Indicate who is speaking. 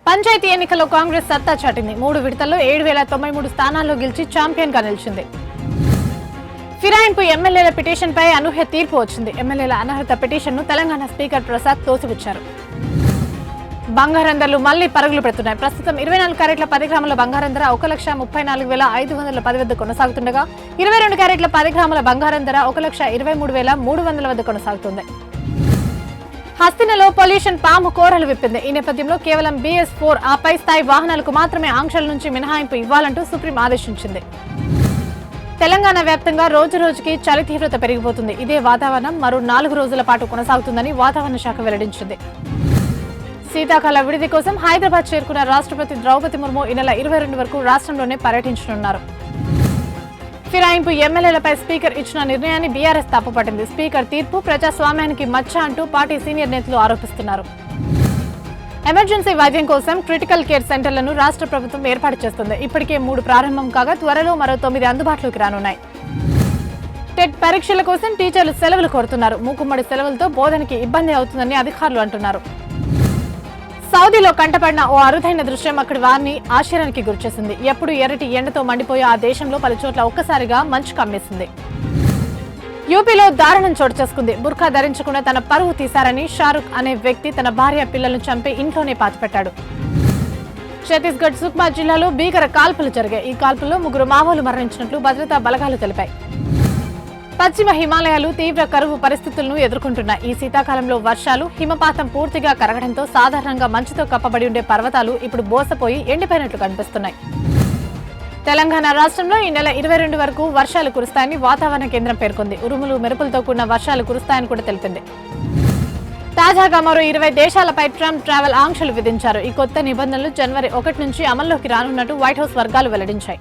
Speaker 1: పంచాయతీ ఎన్నికల్లో కాంగ్రెస్ సత్తా చాటింది. 3 విడతల్లో 7,093 స్థానాల్లో గెలిచి ఛాంపియన్ గా నిలిచింది. ఫిరాయింపు ఎమ్మెల్యేల పిటిషన్పై అనూహ్య తీర్పు వచ్చింది. ఎమ్మెల్యేల అనర్హత పిటిషన్ను తెలంగాణ స్పీకర్ ప్రసాద్ తోసిపుచ్చారు. బంగారం ధరలు మళ్లీ పరుగులు పెడుతున్నాయి. ప్రస్తుతం 24 క్యారెట్ల 10 గ్రాముల బంగారం ధర 1,34,510 వద్ద కొనసాగుతుండగా 22 క్యారెట్ల 10 గ్రాముల బంగారం ధర 1,23,300 వద్ద కొనసాగుతుంది. హస్తినలో పొల్యూషన్ పాము కోరలు విప్పింది. ఈ నేపథ్యంలో కేవలం BS4 ఆ పై స్థాయి వాహనాలకు మాత్రమే ఆంక్షల నుంచి మినహాయింపు ఇవ్వాలంటూ సుప్రీం ఆదేశించింది. తెలంగాణ వ్యాప్తంగా రోజురోజుకి చలి తీవ్రత పెరిగిపోతుంది. ఇదే వాతావరణం మరో 4 రోజుల పాటు కొనసాగుతుందని వాతావరణ శాఖ వెల్లడించింది. శీతాకాల విడిది కోసం హైదరాబాద్ చేరుకున్న రాష్ట్రపతి ద్రౌపది ముర్ము ఈ నెల 22 వరకు రాష్ట్రంలోనే పర్యటించనున్నారు. ఫిరాయింపు ఎమ్మెల్యేలపై స్పీకర్ ఇచ్చిన నిర్ణయాన్ని బీఆర్ఎస్ తప్పుపట్టింది. స్పీకర్ తీర్పు ప్రజాస్వామ్యానికి మచ్చ అంటూ పార్టీ సీనియర్ నేతలు ఆరోపిస్తున్నారు. ఎమర్జెన్సీ వైద్యం కోసం క్రిటికల్ కేర్ సెంటర్లను రాష్ట్ర ప్రభుత్వం ఏర్పాటు చేస్తుంది. ఇప్పటికే 3 ప్రారంభం కాగా త్వరలో మరో 9 అందుబాటులోకి రానున్నాయి. టెట్ పరీక్షల కోసం టీచర్లు సెలవులు కోరుతున్నారు. మూకుమ్మడి సెలవులతో బోధనకి ఇబ్బంది అవుతుందని అధికారులు అంటున్నారు. సౌదీలో కంటపడిన ఓ అరుదైన దృశ్యం అక్కడి వారిని ఆశ్చర్యానికి గురిచేసింది. ఎప్పుడు ఎర్రటి ఎండతో మండిపోయే ఆ దేశంలో పలుచోట్ల ఒక్కసారిగా మంచు కమ్మేసింది. యూపీలో దారుణం చోటు చేసుకుంది. బుర్ఖా ధరించకుండా తన పరువు తీశారని షారుఖ్ అనే వ్యక్తి తన భార్య పిల్లలను చంపి ఇంట్లోనే పాతిపెట్టాడు. ఛత్తీస్గఢ్ సుక్మా జిల్లాలో భీకర కాల్పులు జరిగాయి. ఈ కాల్పుల్లో 3 మావోలు మరణించినట్లు భద్రతా బలగాలు తెలిపాయి. పశ్చిమ హిమాలయాలు తీవ్ర కరువు పరిస్థితులను ఎదుర్కొంటున్నాయి. ఈ శీతాకాలంలో వర్షాలు, హిమపాతం పూర్తిగా కరగడంతో సాధారణంగా మంచుతో కప్పబడి ఉండే పర్వతాలు ఇప్పుడు బోసపోయి ఎండిపోయినట్లు కనిపిస్తున్నాయి. తెలంగాణ రాష్ట్రంలో ఈ నెల 22 వరకు వర్షాలు కురుస్తాయని వాతావరణ కేంద్రం పేర్కొంది. ఉరుములు మెరుపులతో కూడిన వర్షాలు కురుస్తాయని కూడా తెలిపింది. తాజాగా మరో 20 దేశాలపై ట్రంప్ ట్రావెల్ ఆంక్షలు విధించారు. ఈ కొత్త నిబంధనలు జనవరి 1 నుంచి అమల్లోకి రానున్నట్టు వైట్ హౌస్ వర్గాలు వెల్లడించాయి.